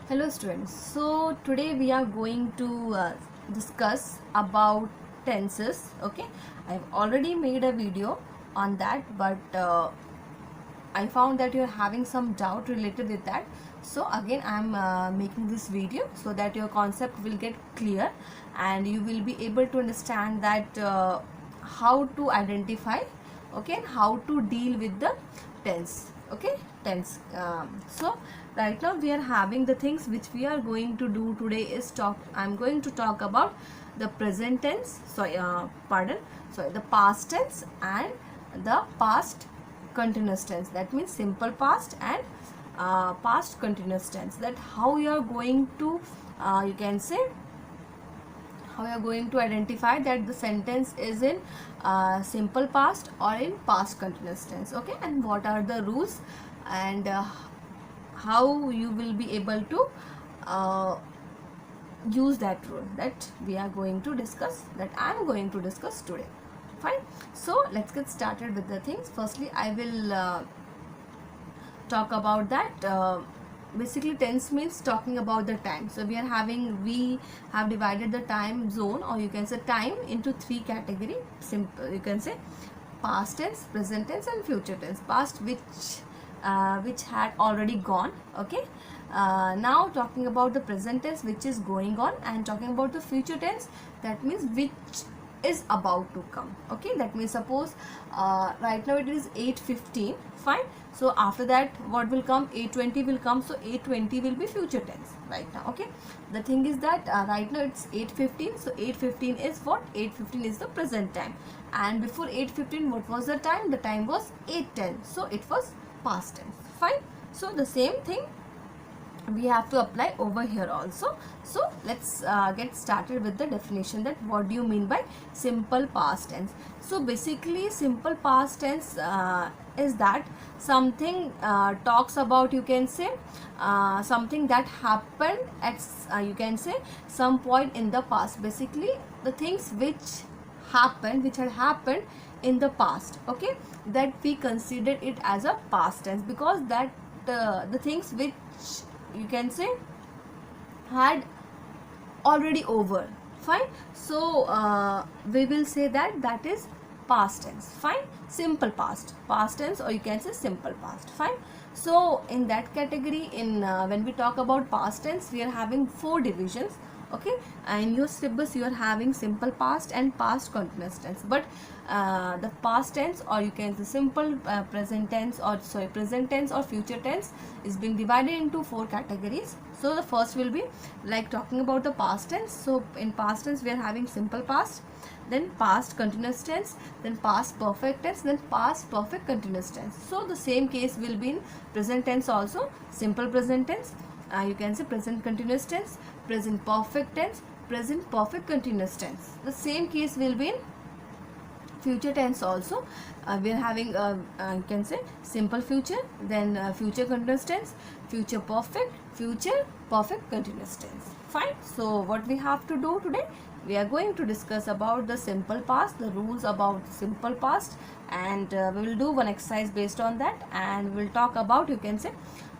Hello students, so today we are going to discuss about tenses. Okay, I've already made a video on that, but I found that you're having some doubt related with that. So again I'm making this video so that your concept will get clear and you will be able to understand that how to identify, okay, and how to deal with the tense. Okay, tense. So right now we are having the things which we are going to do today is talk. I'm going to talk about the present tense, the past tense and the past continuous tense. That means simple past and past continuous tense. That how you are going to you can say how you are going to identify that the sentence is in simple past or in past continuous tense. Okay, and what are the rules and how you will be able to use that rule that we are going to discuss, that I am going to discuss today. Fine, so let's get started with the things. Firstly I will talk about that basically tense means talking about the time. So we have divided the time zone, or you can say time, into three category. Simple, you can say past tense, present tense and future tense. Past which had already gone. Okay, now talking about the present tense which is going on, and talking about the future tense, that means which is about to come. Okay, that means suppose right now it is 8:15. Fine, so after that what will come? 8:20 will come. So 8:20 will be future tense right now. Okay, the thing is that right now it's 8:15. So 8:15 is what? 8:15 is the present time, and before 8:15 what was the time? The time was 8:10. So it was past tense. Fine, so the same thing we have to apply over here also. So let's get started with the definition, that what do you mean by simple past tense. So basically simple past tense is that something talks about, you can say something that happened at you can say some point in the past. Basically the things which had happened in the past, okay, that we consider it as a past tense, because that the things which you can say had already over. Fine, so we will say that that is past tense. Fine, simple past tense, or you can say simple past. Fine, so in that category, in when we talk about past tense, we are having four divisions. Okay, in your syllabus you are having simple past and past continuous tense, but the past tense, or you can say simple present tense, or present tense or future tense, is being divided into four categories. So the first will be like talking about the past tense. So in past tense we are having simple past, then past continuous tense, then past perfect tense, then past perfect continuous tense. So the same case will be in present tense also. Simple present tense, you can say present continuous tense, present perfect tense, present perfect continuous tense. The same case will be in future tense also. We are having you can say simple future, then future continuous tense, future perfect continuous tense. Fine, so what we have to do today, we are going to discuss about the simple past, the rules about simple past, and we will do one exercise based on that, and we will talk about, you can say,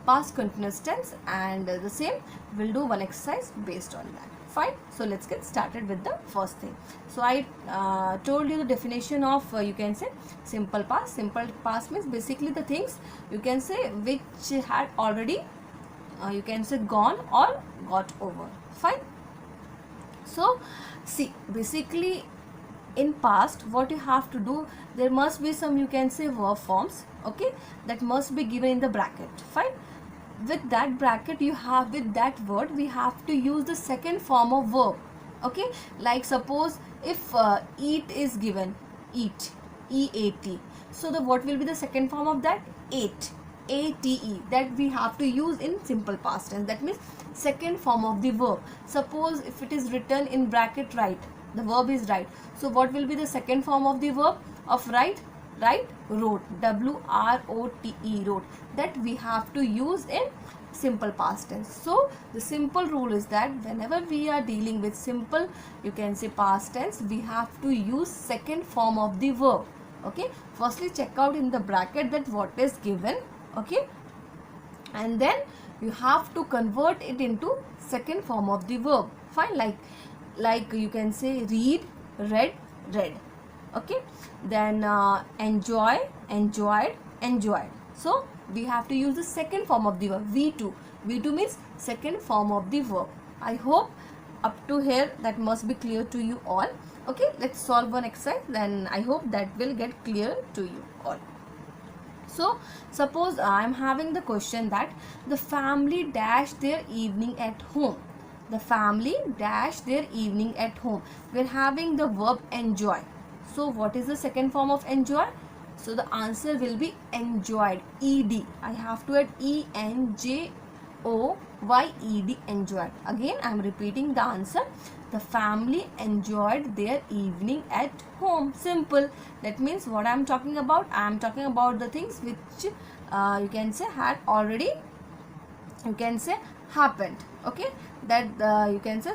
past continuous tense, and the same we'll do one exercise based on that. Fine, so let's get started with the first thing. So I told you the definition of you can say simple past. Simple past means basically the things, you can say, which had already you can say gone or got over. Fine, so see, basically in past what you have to do, there must be some, you can say, verb forms, okay, that must be given in the bracket. Fine, with that bracket you have, with that word we have to use the second form of verb. Okay, like suppose if eat is given, eat, eat, so the what will be the second form of that? Ate, ate, that we have to use in simple past tense. That means second form of the verb. Suppose if it is written in bracket write, the verb is write, so what will be the second form of the verb of write? Write, wrote, WROTE, wrote, that we have to use in simple past tense. So the simple rule is that whenever we are dealing with simple, you can say past tense, we have to use second form of the verb. Okay, firstly check out in the bracket that what is given. Okay, and then you have to convert it into second form of the verb. Fine, like you can say read, read, read. Okay, then enjoy, enjoyed, enjoyed. So we have to use the second form of the verb, V2. V2 means second form of the verb. I hope up to here that must be clear to you all. Okay, let's solve one exercise, then I hope that will get clear to you all. So suppose I am having the question that the family dashed their evening at home. The family dashed their evening at home. We are having the verb enjoy. So what is the second form of enjoy? So the answer will be enjoyed, ed. I have to add enjoyed, enjoyed. Again I am repeating the answer. The family enjoyed their evening at home. Simple. That means what I am talking about? I am talking about the things which you can say had already, you can say, happened. Okay, that you can say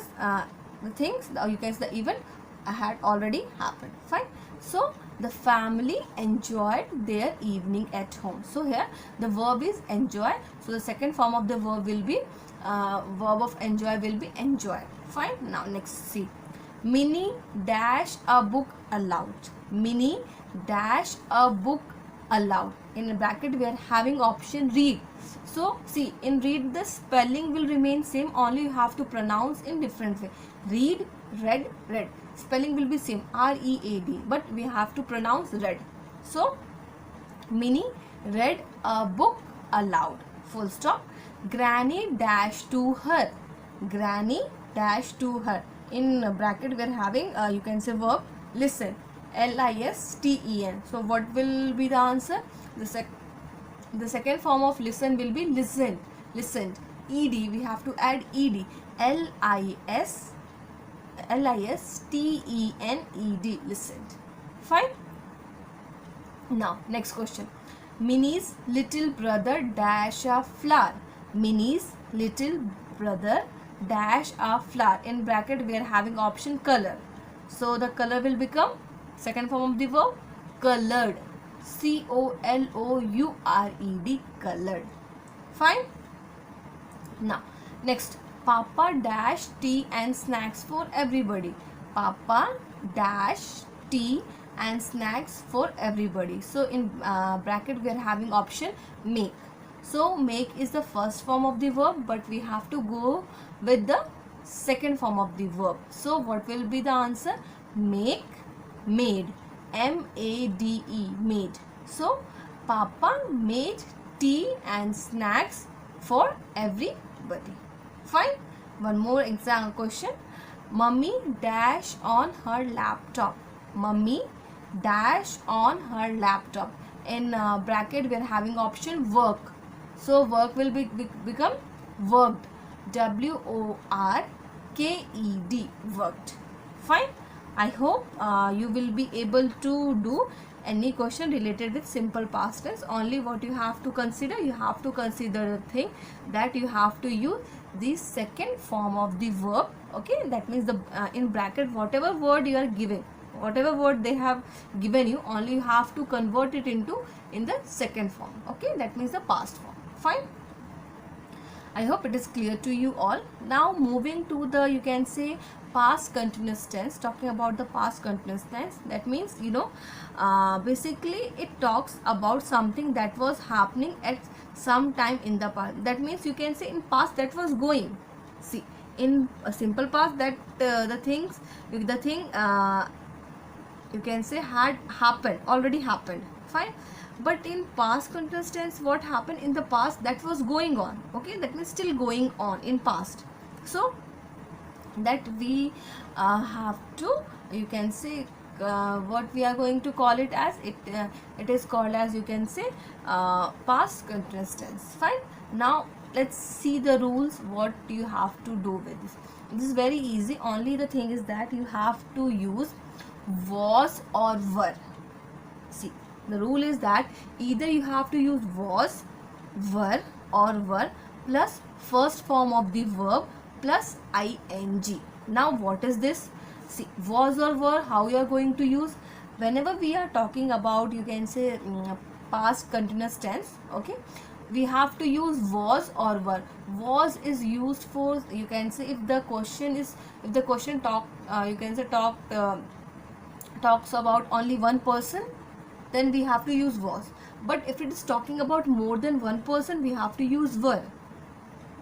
the things, you can say the event had already happened. Fine. So the family enjoyed their evening at home. So here the verb is enjoy. So the second form of the verb will be verb of enjoy will be enjoy. Fine. Now next, see, Minnie dash a book aloud. Minnie dash a book aloud. In bracket we are having option read. So see, in read the spelling will remain same, only you have to pronounce in different way. Read, read, read. Spelling will be same, R-E-A-D, but we have to pronounce read. So Minnie read a book aloud. Full stop. Granny dash to her. Granny dash to her. In bracket we are having you can say verb listen, L-I-S-T-E-N. So what will be the answer? The second form of listen will be listened. Listened. Ed, we have to add ed. L-I-S-T-E-N-E-D. Listened. Fine. Now next question. Minnie's little brother dash a flower. Minnie's little brother dash a flower. In bracket we are having option color. So the color will become second form of the verb colored. C-O-L-O-U-R-E-D. Colored. Fine. Now next, Papa dash tea and snacks for everybody. Papa dash tea and snacks for everybody. So in bracket we are having option make. So make is the first form of the verb, but we have to go with the second form of the verb. So what will be the answer? Make, made. M-A-D-E, made. So Papa made tea and snacks for everybody. Fine. One more example question. Mummy dash on her laptop. Mummy dash on her laptop. In bracket we are having option work. So work will become worked. W-O-R-K-E-D. Worked. Fine. I hope you will be able to do any question related with simple past tense. Only what you have to consider, the thing that you have to use the second form of the verb. Okay, that means the in bracket whatever word you are giving, whatever word they have given you, only you have to convert it in the second form. Okay, that means the past form. Fine. I hope it is clear to you all. Now moving to the, you can say, past continuous tense. Talking about the past continuous tense, that means, you know, basically it talks about something that was happening at some time in the past. That means you can say in past that was going. See, in a simple past that the thing you can say had happened, already happened. Fine. But in past continuous tense, what happened in the past that was going on. Okay, that means still going on in past. So that we have to, you can say, what we are going to call it as, it is called as, you can say, past continuous tense. Fine. Now let's see the rules, what you have to do with this. This is very easy. Only the thing is that you have to use was or were. See, the rule is that either you have to use was, were or were plus first form of the verb plus ing. Now what is this? See, was or were, how you are going to use? Whenever we are talking about, you can say, past continuous tense, okay, we have to use was or were. Was is used for, you can say, if the question talks about only one person, then we have to use was. But if it is talking about more than one person, we have to use were.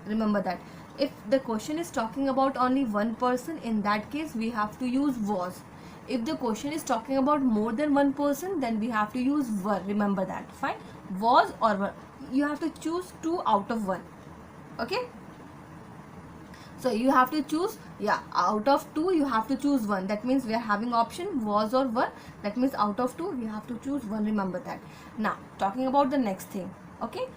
Remember that. If the question is talking about only one person, in that case we have to use was. If the question is talking about more than one person, then we have to use were. Remember that. Fine. Was or were. You have to choose two out of one. Okay. So you have to choose, out of two you have to choose one. That means we are having option was or were. That means out of two we have to choose one. Remember that. Now talking about the next thing. Okay.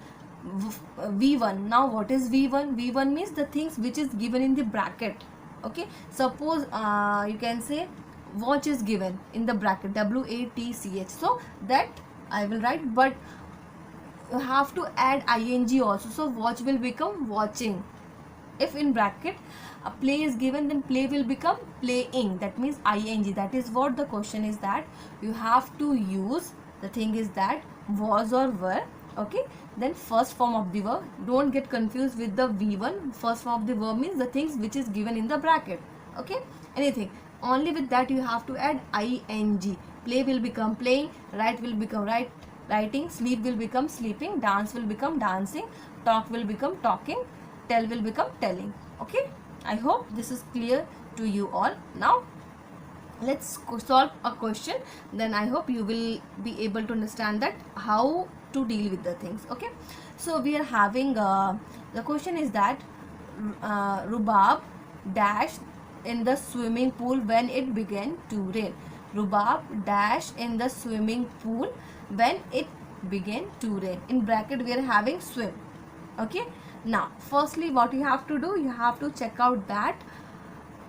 V1. Now what is V1? V1 means the things which is given in the bracket. Okay. Suppose you can say watch is given in the bracket, WATCH. So that I will write, but you have to add ing also. So watch will become watching. If in bracket a play is given, then play will become playing. That means ing. That is what the question is, that you have to use. The thing is that was or were. Okay. Then first form of the verb. Don't get confused with the V1. First form of the verb means the things which is given in the bracket. Okay. Anything. Only with that you have to add ing. Play will become playing. Write will become writing. Sleep will become sleeping. Dance will become dancing. Talk will become talking. Tell will become telling. Okay. I hope this is clear to you all. Now let's solve a question. Then I hope you will be able to understand that how to deal with the things. Okay. So we are having the question is that Rubab dashed in the swimming pool when it began to rain. Rubab dashed in the swimming pool when it began to rain. In bracket we are having swim. Okay. Now firstly what you have to do, you have to check out that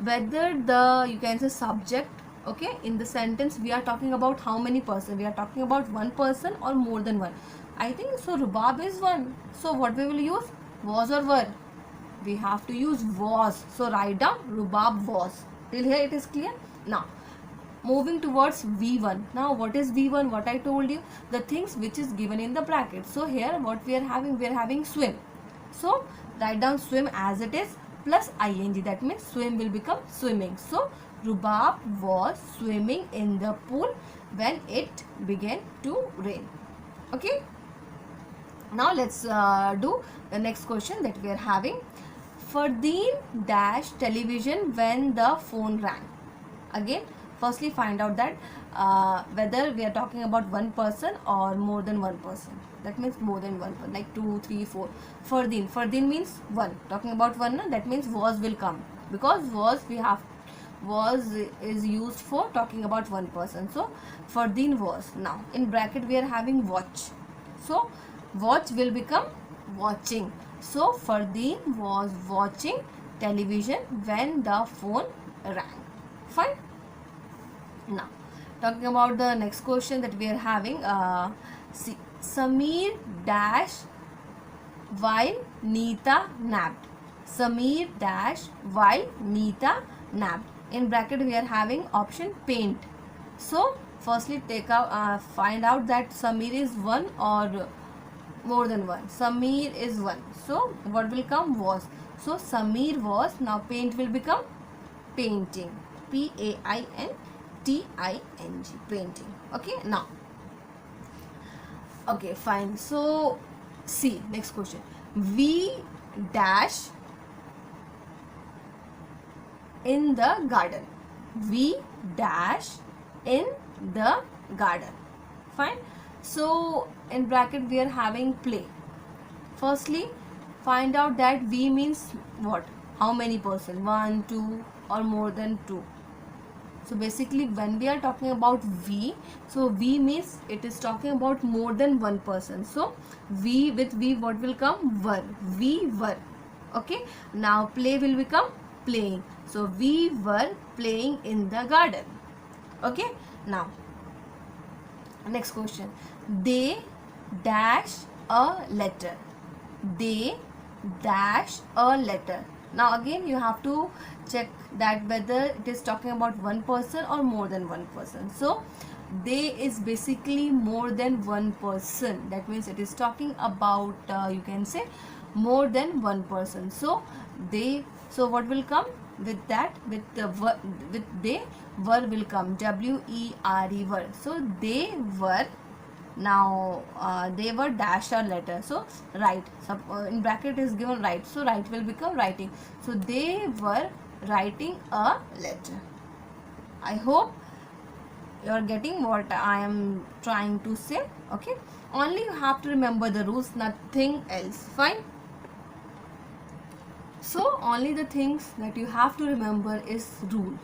whether the, you can say, subject, okay, in the sentence we are talking about how many person. We are talking about one person or more than one. I think so Rubab is one. So what we will use? Was or were? We have to use was. So write down Rubab was. Till here it is clear. Now moving towards V1. Now what is V1? What I told you, the things which is given in the bracket. So here what we are having swim. So write down swim as it is plus ing. That means swim will become swimming. So Rubab was swimming in the pool when it began to rain. Okay. Now let's do the next question that we are having. Fardeen dashed television when the phone rang. Again, firstly find out that whether we are talking about one person or more than one person. That means more than one person, like 2, 3, 4. Fardeen means one. Talking about one, that means was will come, because was is used for talking about one person. So Fardeen was. Now in bracket we are having watch. So watch will become watching. So Fardeen was watching television when the phone rang. Fine. Now talking about the next question that we are having. See, Sameer dash while Neeta napped. Sameer dash while Neeta napped. In bracket we are having option paint. So firstly find out that Sameer is one or more than one. Sameer is one. So what will come? Was. So Sameer was. Now paint will become painting. PAINTING. Painting. Okay. Now. Okay, fine. So see, next question. We dash in the garden. We dash in the garden. Fine. So in bracket we are having play. Firstly find out that we means what? How many person? 1, 2 or more than 2. So basically when we are talking about we, so we means it is talking about more than one person. So we, with we what will come? Were. We were. Okay. Now play will become playing. So we were playing in the garden. Okay. Now next question. They dash a letter. They dash a letter. Now again you have to check that whether it is talking about one person or more than one person. So they is basically more than one person. That means it is talking about you can say more than one person. So they, so what will come with that, with the with they, were will come, W-E-R-E, were. So they were, now they were dash or letter, so write, in bracket is given write, so write will become writing. So they were writing a letter. I hope you are getting what I am trying to say. Okay, only you have to remember the rules, nothing else. Fine. So only the things that you have to remember is rules.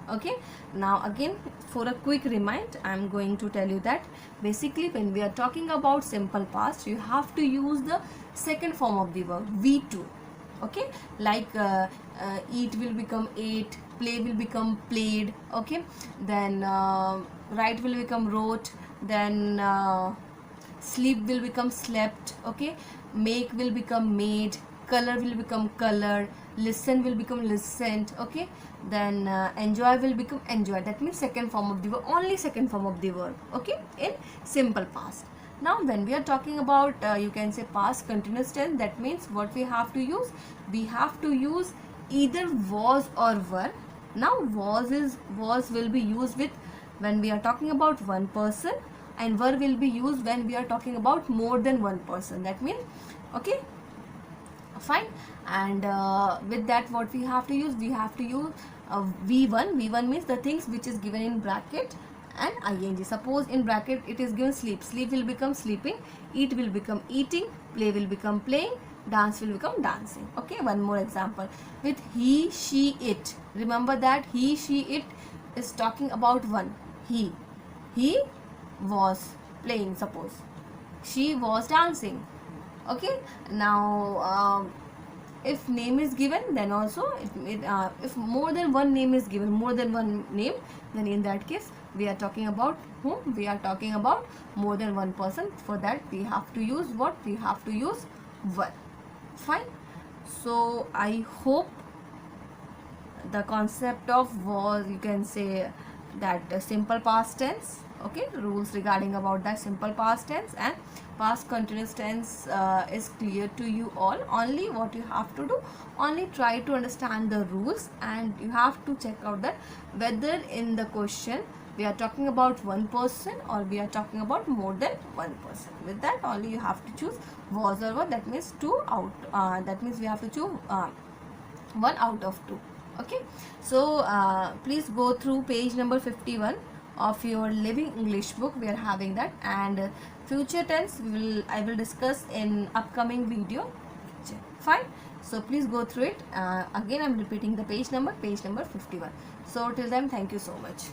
Okay, now again for a quick remind, I am going to tell you that basically when we are talking about simple past, you have to use the second form of the verb, V2. Okay, like eat will become ate, play will become played. Okay, then write will become wrote, then sleep will become slept. Okay, make will become made, color will become colored, listen will become listened. Okay, then enjoy will become enjoyed. That means second form of the verb, only second form of the verb. Okay, in simple past. Now when we are talking about you can say past continuous tense, that means what we have to use, we have to use either was or were. Now was will be used with when we are talking about one person, and were will be used when we are talking about more than one person. That means, okay, fine. And with that what we have to use, we have to use V1. V1 means the things which is given in bracket and ing. Suppose in bracket it is given sleep, sleep will become sleeping, eat will become eating, play will become playing, dance will become dancing. Okay, one more example with he, she, it. Remember that he, she, it is talking about one. He was playing, suppose she was dancing. Okay, now if name is given, then also if more than one name is given, more than one name, then in that case we are talking about whom, we are talking about more than one person. For that we have to use what, we have to use were. Fine. So I hope the concept of was, you can say that simple past tense, okay, rules regarding about that simple past tense and past continuous tense is clear to you all. Only what you have to do, only try to understand the rules, and you have to check out that whether in the question we are talking about one person or we are talking about more than one person. With that only you have to choose was or were. That means two out, that means we have to choose one out of two. Okay, so please go through page number 51 of your Living English book. We are having that, and future tense I will discuss in upcoming video. Fine. So please go through it. Again I am repeating the page number 51. So till then, thank you so much.